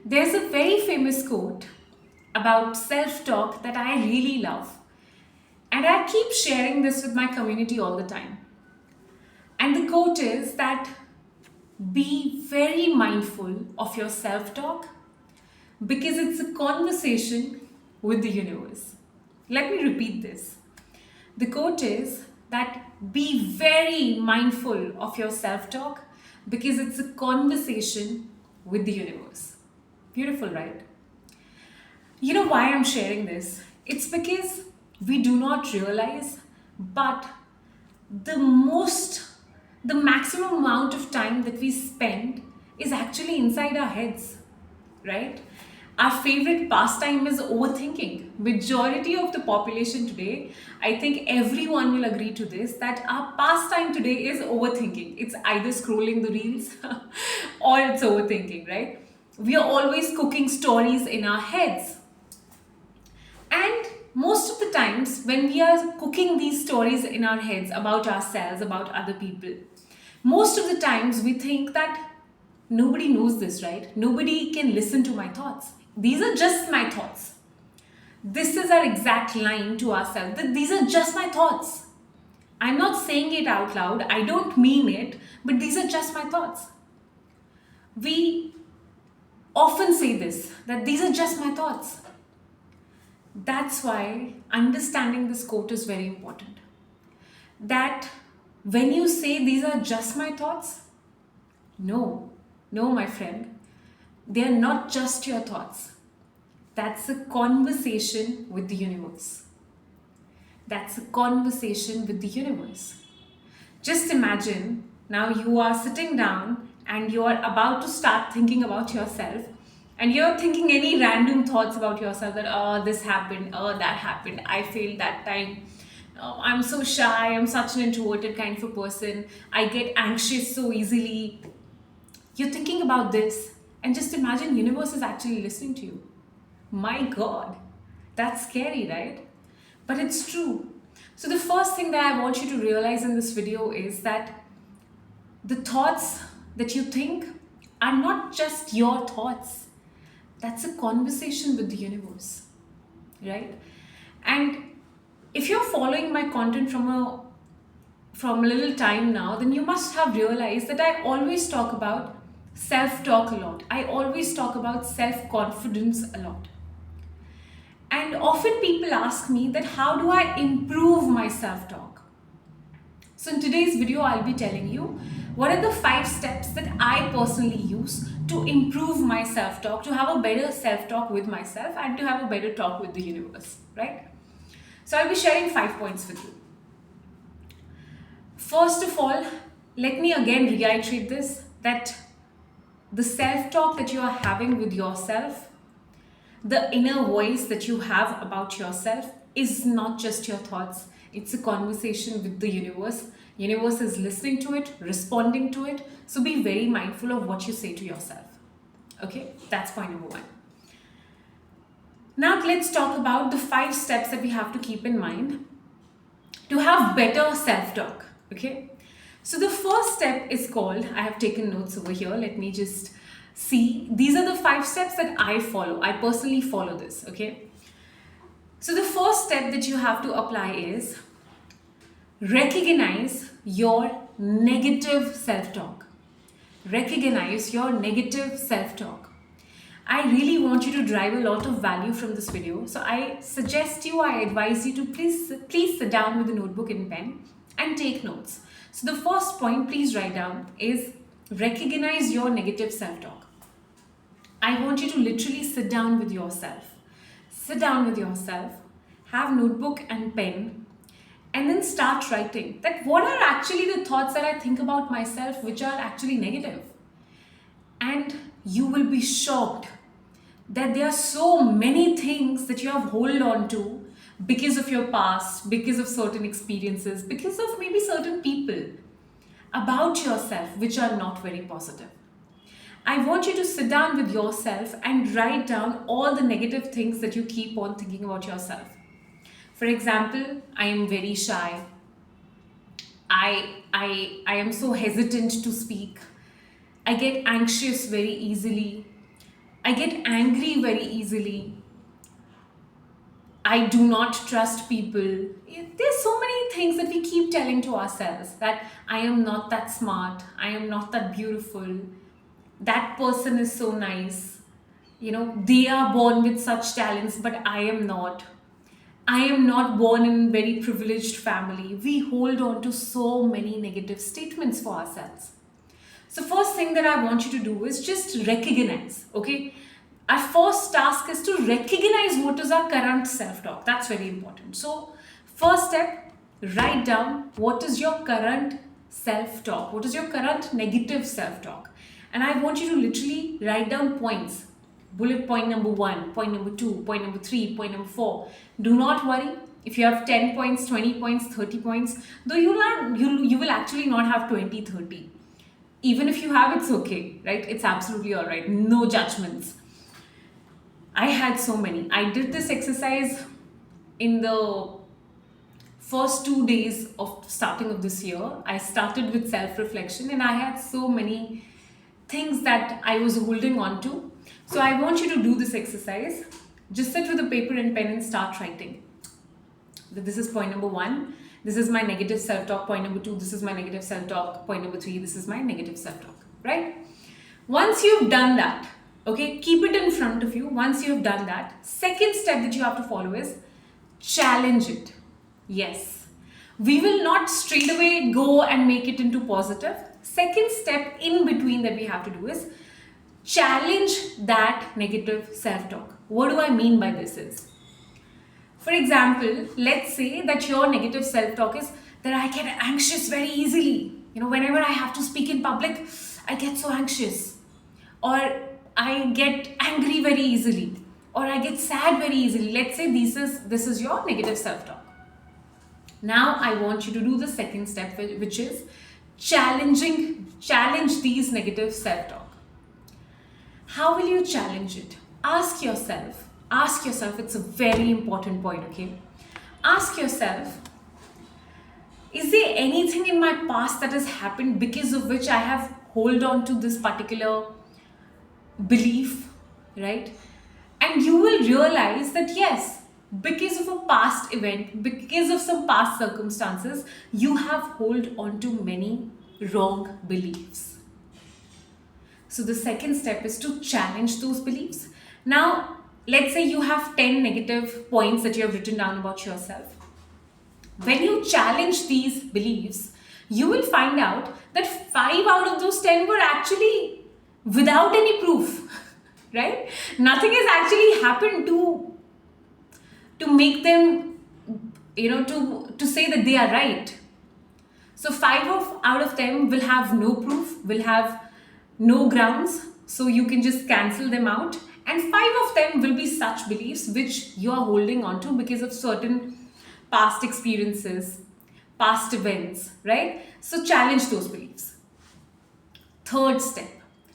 There's a very famous quote about self talk that I really love, and I keep sharing this with my community all the time. And the quote is that be very mindful of your self talk because it's a conversation with the universe. Let me repeat this. The quote is that be very mindful of your self talk because it's a conversation with the universe. Beautiful, right? You know why I'm sharing this? It's because we do not realize, but the most, the maximum amount of time that we spend is actually inside our heads, right? Our favorite pastime is overthinking. Majority of the population today, I think everyone will agree to this, that our pastime today is overthinking. It's either scrolling the reels or it's overthinking, right? We are always cooking stories in our heads, and most of the times, when we are cooking these stories in our heads about ourselves, about other people, most of the times we think that nobody knows this, right? Nobody can listen to my thoughts. These are just my thoughts. This is our exact line to ourselves, that these are just my thoughts. I'm not saying it out loud, I don't mean it, but these are just my thoughts. We often say this, that these are just my thoughts. That's why understanding this quote is very important. That when you say these are just my thoughts, no, no, my friend, they are not just your thoughts. That's a conversation with the universe. That's a conversation with the universe. Just imagine now you are sitting down and you are about to start thinking about yourself, and you're thinking any random thoughts about yourself, that oh, this happened, oh, that happened, I failed that time, oh, I'm so shy, I'm such an introverted kind of a person, I get anxious so easily. You're thinking about this, and just imagine universe is actually listening to you. My god, that's scary, right? But it's true. So the first thing that I want you to realize in this video is that the thoughts that you think are not just your thoughts. That's a conversation with the universe, right? And if you're following my content from a little time now, then you must have realized that I always talk about self talk a lot. I always talk about self confidence a lot. And often people ask me that how do I improve my self talk? So in today's video, I'll be telling you what are the 5 steps that I personally use to improve my self talk, to have a better self talk with myself, and to have a better talk with the universe, right? So I'll be sharing 5 points with you. First of all, let me again reiterate this, that the self talk that you are having with yourself, the inner voice that you have about yourself, is not just your thoughts. It's a conversation with the universe. Universe is listening to it, responding to it. So be very mindful of what you say to yourself. Okay, that's point number 1. Now let's talk about the 5 steps that we have to keep in mind to have better self-talk. Okay, so the first step is called, I have taken notes over here, let me just see. These are the 5 steps that I follow. I personally follow this. Okay, so the first step that you have to apply is recognize your negative self-talk. Recognize your negative self-talk. I really want you to derive a lot of value from this video. So I suggest you, I advise you to please sit down with a notebook and pen and take notes. So the first point, please write down, is recognize your negative self-talk. I want you to literally sit down with yourself. Sit down with yourself, have notebook and pen, and then start writing that what are actually the thoughts that I think about myself which are actually negative. And you will be shocked that there are so many things that you have hold on to because of your past, because of certain experiences, because of maybe certain people about yourself which are not very positive. I want you to sit down with yourself and write down all the negative things that you keep on thinking about yourself. For example, I am very shy. I am so hesitant to speak. I get anxious very easily. I get angry very easily. I do not trust people. There's so many things that we keep telling to ourselves that I am not that smart, I am not that beautiful, that person is so nice. They are born with such talents, but I am not. I am not born in a very privileged family. We hold on to so many negative statements for ourselves. So first thing that I want you to do is just recognize, okay? Our first task is to recognize what is our current self-talk. That's very important. So first step, write down what is your current self-talk. What is your current negative self-talk? And I want you to literally write down points. Bullet point number 1, point number 2, point number 3, point number 4. Do not worry if you have 10 points, 20 points, 30 points, though you will actually not have 20, 30. Even if you have, it's okay, right? It's absolutely all right. No judgments. I had so many. I did this exercise in the first 2 days of starting of this year. I started with self-reflection and I had so many things that I was holding on to. So I want you to do this exercise. Just sit with a paper and pen and start writing. This is point number 1. This is my negative self-talk. Point number 2. This is my negative self-talk. Point number 3. This is my negative self-talk. Right? Once you've done that, okay, keep it in front of you. Once you've done that, second step that you have to follow is challenge it. Yes. We will not straight away go and make it into positive. Second step in between that we have to do is challenge that negative self-talk. What do I mean by this is, for example, let's say that your negative self-talk is that I get anxious very easily. Whenever I have to speak in public, I get so anxious. Or I get angry very easily. Or I get sad very easily. Let's say this is your negative self-talk. Now I want you to do the second step, which is challenge these negative self-talk. How will you challenge it? Ask yourself, it's a very important point, okay? Ask yourself, is there anything in my past that has happened because of which I have hold on to this particular belief, right? And you will realize that yes, because of a past event, because of some past circumstances, you have hold on to many wrong beliefs. So the second step is to challenge those beliefs. Now, let's say you have 10 negative points that you have written down about yourself. When you challenge these beliefs, you will find out that 5 out of those 10 were actually without any proof, right? Nothing has actually happened to make them, to say that they are right. So 5 out of them will have no proof, will have no grounds, so you can just cancel them out. And 5 of them will be such beliefs which you are holding on to because of certain past experiences, past events, right? So challenge those beliefs. Third step.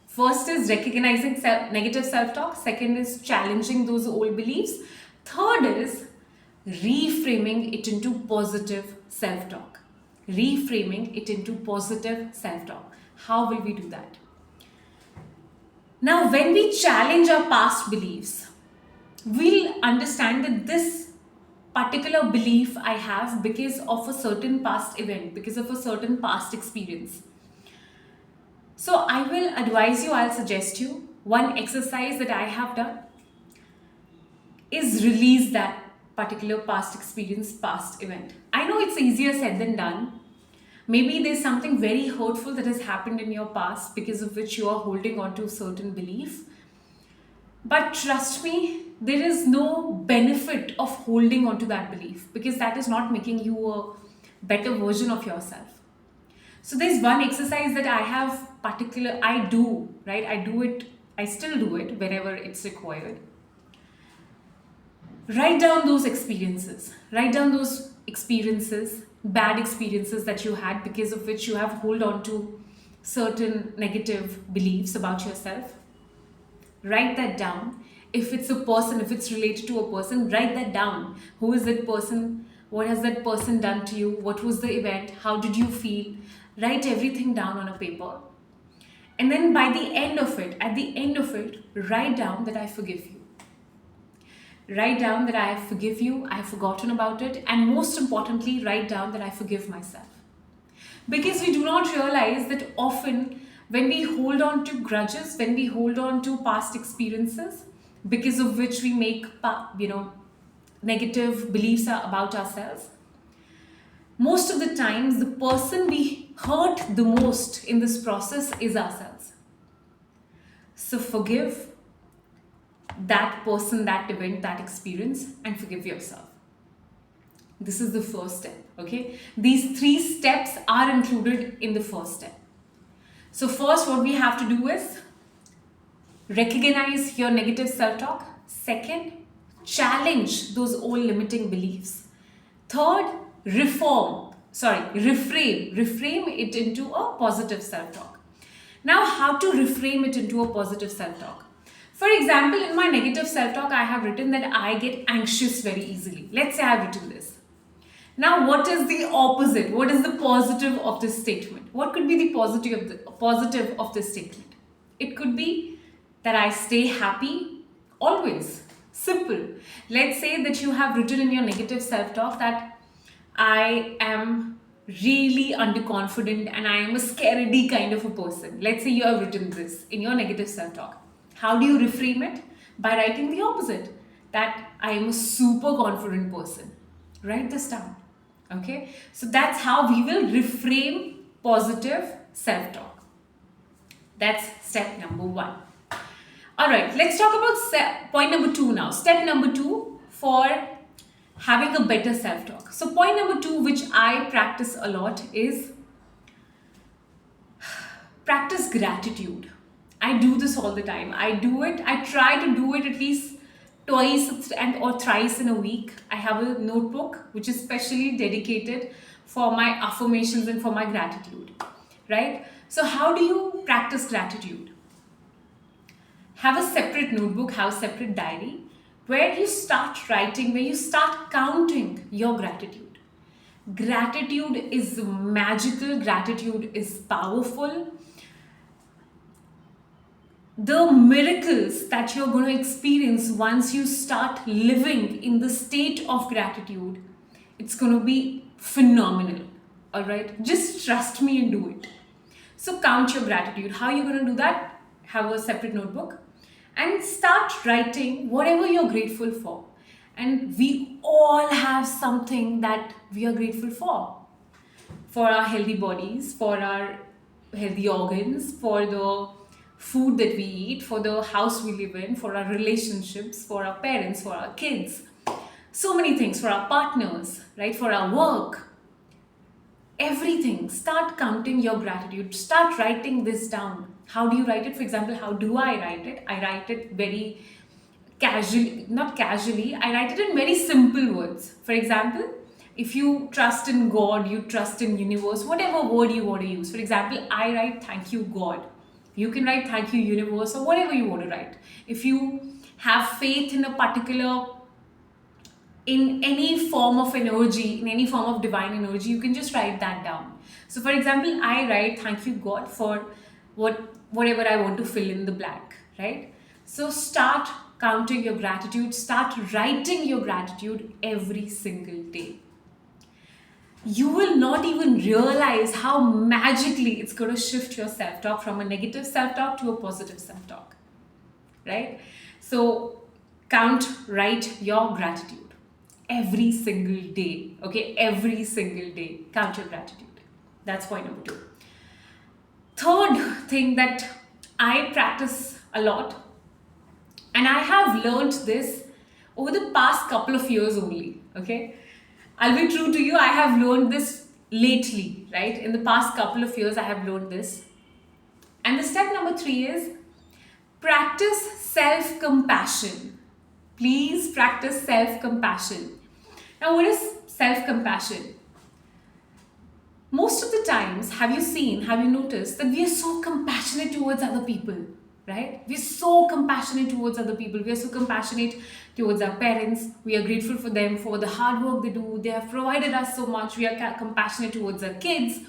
First is recognizing negative self-talk. Second is challenging those old beliefs. Third is reframing it into positive self-talk. Reframing it into positive self-talk. How will we do that? Now, when we challenge our past beliefs, we'll understand that this particular belief I have because of a certain past event, because of a certain past experience. So I will advise you, I'll suggest you, one exercise that I have done is release that particular past experience, past event. I know it's easier said than done. Maybe there's something very hurtful that has happened in your past because of which you are holding on to a certain belief. But trust me, there is no benefit of holding on to that belief because that is not making you a better version of yourself. So there's one exercise that I do, right? I still do it whenever it's required. Write down those experiences. Bad experiences that you had because of which you have hold on to certain negative beliefs about yourself. Write that down. If it's a person, if it's related to a person, write that down. Who is that person? What has that person done to you? What was the event? How did you feel? Write everything down on a paper. And then by the end of it, at the end of it, write down that I forgive you. Write down that I forgive you, I have forgotten about it, and most importantly, write down that I forgive myself. Because we do not realize that often when we hold on to grudges, when we hold on to past experiences, because of which we make, negative beliefs about ourselves, most of the times the person we hurt the most in this process is ourselves. So forgive that person, that event, that experience, and forgive yourself. This is the first step, okay? These 3 steps are included in the first step. So first, what we have to do is recognize your negative self-talk. Second, challenge those old limiting beliefs. Third, reframe it into a positive self-talk. Now, how to reframe it into a positive self-talk? For example, in my negative self-talk, I have written that I get anxious very easily. Let's say I have written this. Now, what is the opposite? What is the positive of this statement? What could be the positive of this statement? It could be that I stay happy always. Simple. Let's say that you have written in your negative self-talk that I am really underconfident and I am a scaredy kind of a person. Let's say you have written this in your negative self-talk. How do you reframe it? By writing the opposite, that I am a super confident person. Write this down. Okay? So that's how we will reframe positive self-talk. That's step number 1. Alright, let's talk about point number 2 now. Step number 2 for having a better self-talk. So point number 2, which I practice a lot, is practice gratitude. I do this all the time. I try to do it at least twice or thrice in a week. I have a notebook which is specially dedicated for my affirmations and for my gratitude, right? So how do you practice gratitude? Have a separate notebook, have a separate diary where you start writing, where you start counting your gratitude. Gratitude is magical, gratitude is powerful. The miracles that you're going to experience once you start living in the state of gratitude, it's going to be phenomenal. All right, just trust me and do it. So count your gratitude. How are you going to do that? Have a separate notebook and start writing whatever you're grateful for. And we all have something that we are grateful for our healthy bodies, for our healthy organs, for the food that we eat, for the house we live in, for our relationships, for our parents, for our kids. So many things, for our partners, right? For our work. Everything. Start counting your gratitude. Start writing this down. How do you write it? For example, how do I write it? I write it very casually, not casually. I write it in very simple words. For example, if you trust in God, you trust in universe, whatever word you want to use. For example, I write thank you God. You can write thank you universe or whatever you want to write. If you have faith in in any form of energy, in any form of divine energy, you can just write that down. So for example, I write thank you God for whatever I want to fill in the blank, right? So start counting your gratitude, start writing your gratitude every single day. You will not even realize how magically it's going to shift your self-talk from a negative self-talk to a positive self-talk, right? So write your gratitude every single day, okay? Every single day, count your gratitude. That's point number 2. Third thing that I practice a lot, and I have learned this over the past couple of years only, okay? I'll be true to you, I have learned this lately, right? In the past couple of years, I have learned this. And the step number 3 is practice self-compassion. Please practice self-compassion. Now, what is self-compassion? Most of the times, have you noticed that we are so compassionate towards other people, right? We're so compassionate towards other people. We are so compassionate towards our parents. We are grateful for them for the hard work they do. They have provided us so much. We are compassionate towards our kids.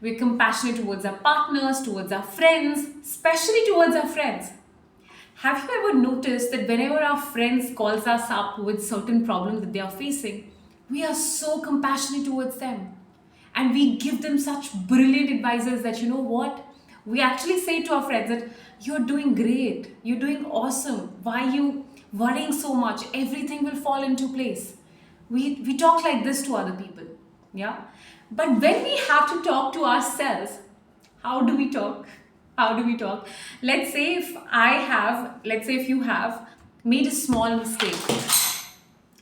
We're compassionate towards our partners, towards our friends, especially towards our friends. Have you ever noticed that whenever our friends calls us up with certain problem that they are facing, we are so compassionate towards them, and we give them such brilliant advices that you know what, we actually say to our friends that you're doing great, you're doing awesome, why are you worrying so much, everything will fall into place. We talk like this to other people. Yeah, but when we have to talk to ourselves, how do we talk? How do we talk? Let's say if you have made a small mistake.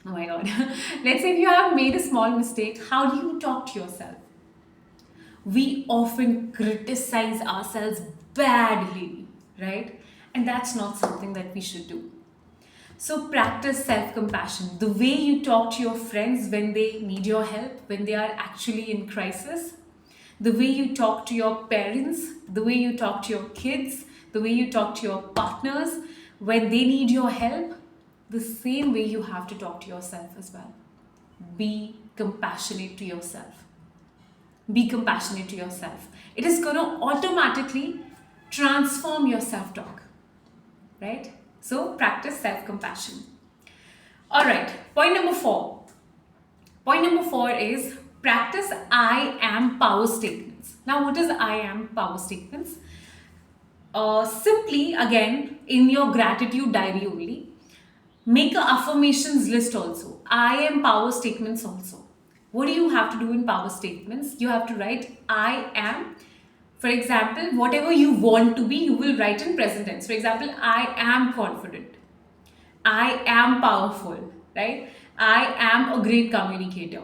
Oh my god. Let's say if you have made a small mistake, how do you talk to yourself? We often criticize ourselves badly, right? And that's not something that we should do. So practice self compassion. The way you talk to your friends when they need your help, when they are actually in crisis, the way you talk to your parents, the way you talk to your kids, the way you talk to your partners when they need your help, the same way you have to talk to yourself as well. Be compassionate to yourself. Be compassionate to yourself. It is going to automatically transform your self talk, right? So practice self compassion. All right, point number 4. Point number 4 is practice I am power statements. Now, what is I am power statements? Simply, again, in your gratitude diary only, make a affirmations list also. I am power statements also. What do you have to do in power statements? You have to write I am. For example, whatever you want to be, you will write in present tense. For example, I am confident. I am powerful, right? I am a great communicator.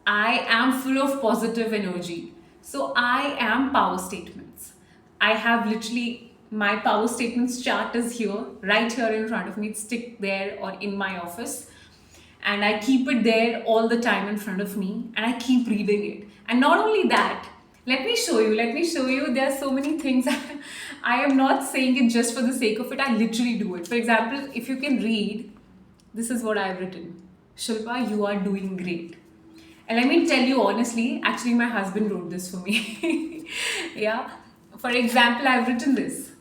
I am full of positive energy. So I am power statements. I have literally my power statements chart is here, right here in front of me. It's stick there or in my office. And I keep it there all the time in front of me, and I keep reading it. And not only that, let me show you. There are so many things. I am not saying it just for the sake of it. I literally do it. For example, if you can read, this is what I've written. Shilpa, you are doing great. And let me tell you honestly, actually my husband wrote this for me. Yeah. For example, I've written this.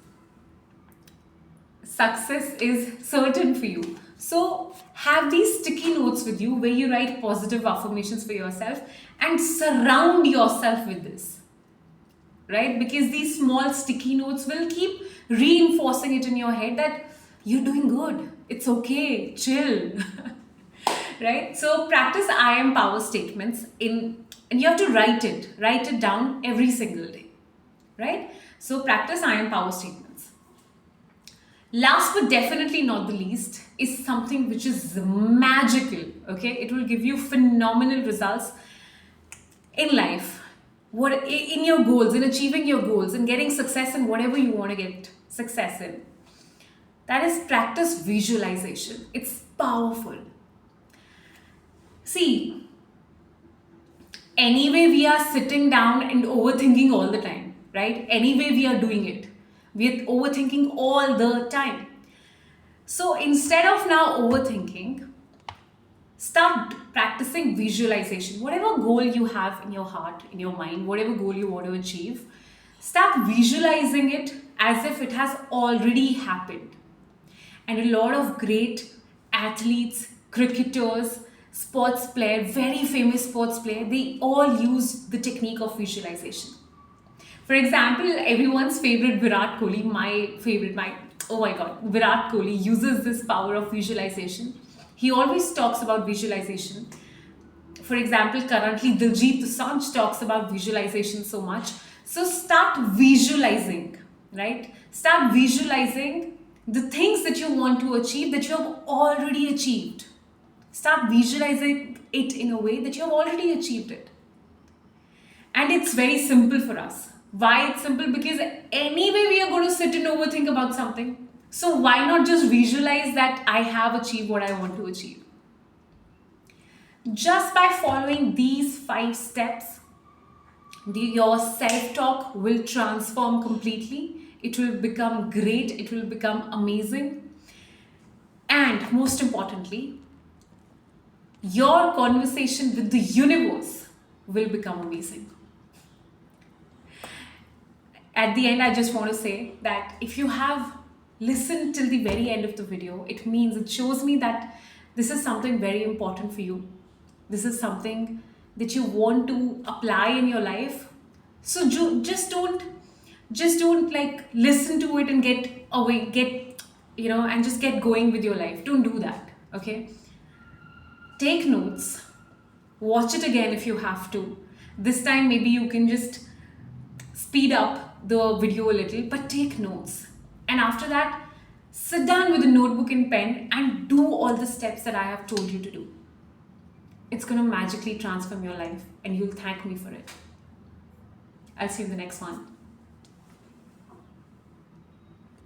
Success is certain for you. So have these sticky notes with you where you write positive affirmations for yourself and surround yourself with this. Right? Because these small sticky notes will keep reinforcing it in your head that you're doing good. It's okay. Chill. Right? So practice I am power statements and you have to write it down every single day. Right? So practice I am power statements. Last but definitely not the least is something which is magical. Okay? It will give you phenomenal results in life. In your goals, in achieving your goals, in getting success in whatever you want to get success in. That is practice visualization. It's powerful. See, anyway, we are sitting down and overthinking all the time, right? Anyway, we are doing it. We are overthinking all the time. So instead of now overthinking, start practicing visualization. Whatever goal you have in your heart, in your mind, whatever goal you want to achieve, start visualizing it as if it has already happened. And a lot of great athletes, cricketers, sports player, very famous sports player, they all use the technique of visualization. For example, everyone's favorite Virat Kohli, Virat Kohli uses this power of visualization. He always talks about visualization. For example, currently Diljit Dosanjh talks about visualization so much. So start visualizing, right? Start visualizing the things that you want to achieve that you have already achieved. Start visualizing it in a way that you have already achieved it. And it's very simple for us. Why it's simple? Because anyway we are going to sit and overthink about something. So why not just visualize that I have achieved what I want to achieve? Just by following these 5 steps, your self-talk will transform completely. It will become great. It will become amazing. And most importantly, your conversation with the universe will become amazing. At the end, I just want to say that if you have listened till the very end of the video, it shows me that this is something very important for you. This is something that you want to apply in your life. So just don't like listen to it and get away, and just get going with your life. Don't do that. Okay. Take notes, watch it again if you have to. This time, maybe you can just speed up the video a little, but take notes. And after that, sit down with a notebook and pen and do all the steps that I have told you to do. It's going to magically transform your life, and you'll thank me for it. I'll see you in the next one.